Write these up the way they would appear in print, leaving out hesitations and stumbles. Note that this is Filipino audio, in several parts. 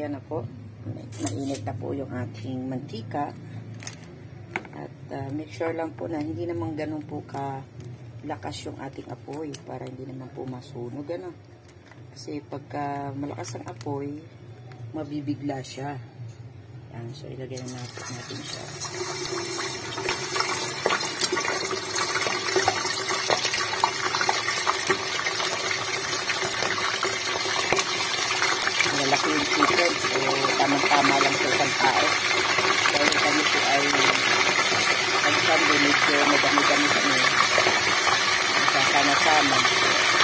ayan na po. Mainit na po yung ating mantika. At make sure lang po na hindi naman ganun po lakas yung ating apoy para hindi naman po masunog. Ano? Kasi pagka malakas ang apoy, mabibigla siya. Yan. So, ilagay na natin siya. Malaki yung chicken. So, tamang-tama lang po sa tao. Dahil kami po ay pag-sando, medyo madami-dami kami. Sama-sama.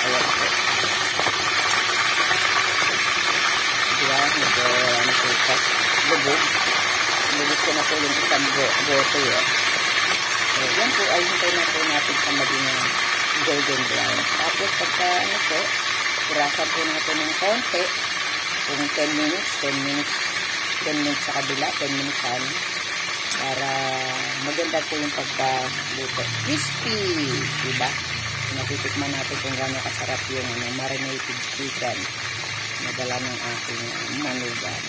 Ayan po. Diba? Ano po ka? Lubog. Lubog ko na po yung isang bote. So, yan po ay hintay na po natin sa maging golden brown. Tapos pagka ano po, pirasan po natin ng konti. Kung 10 minutes sa kabila, 10 minutes ano. Para maganda po yung pagkaluto. Crispy! Diba? Natitikman natin kung gano'ng kasarap yung marinated chicken na dala ng aking manugan.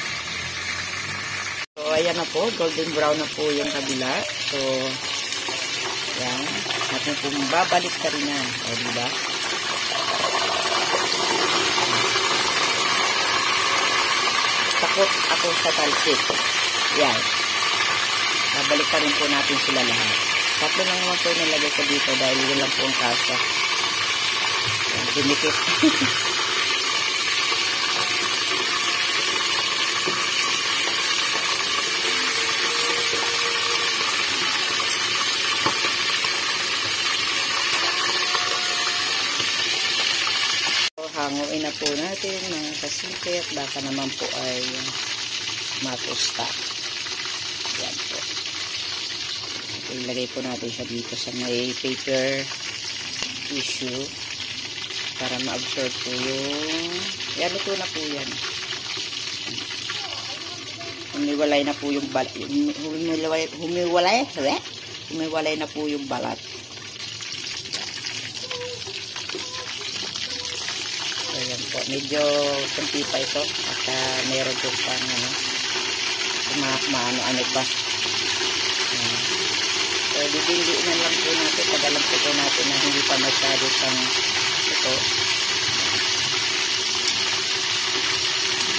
So, ayan na po. Golden brown na po yung kabila. So, yan. Natin po babalik ka rin na. O, diba? Takot ako sa talsik. Yan. Babalik pa rin po natin sila lahat. Tatlo lang naman po nilagay ko dito dahil yun lang po ang kasya. Dinikit. So, hanguin na po natin mga kasimple at baka naman po ay matusta. Yan po. Ilagay po natin siya dito sa may paper tissue para ma-absorb po yung yan, luto na po yan. Humiwalay na po yung balat. Humiwalay na po yung balat. So, yan po. Medyo kunti pa ito at meron po pang maano pa. So, didindiinan lang po natin. Pagalang po natin na hindi pa masyado pang ito.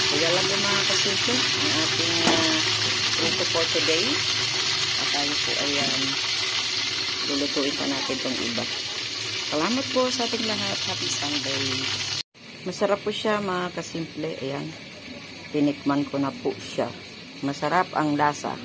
So, yan lang po mga kasimple ang ating luto for today. At tayo po ay lulutuin pa natin itong iba. Salamat po sa ating lahat. Happy Sunday. Masarap po siya mga kasimple. Ayan. Tinikman ko na po siya. Masarap ang lasa.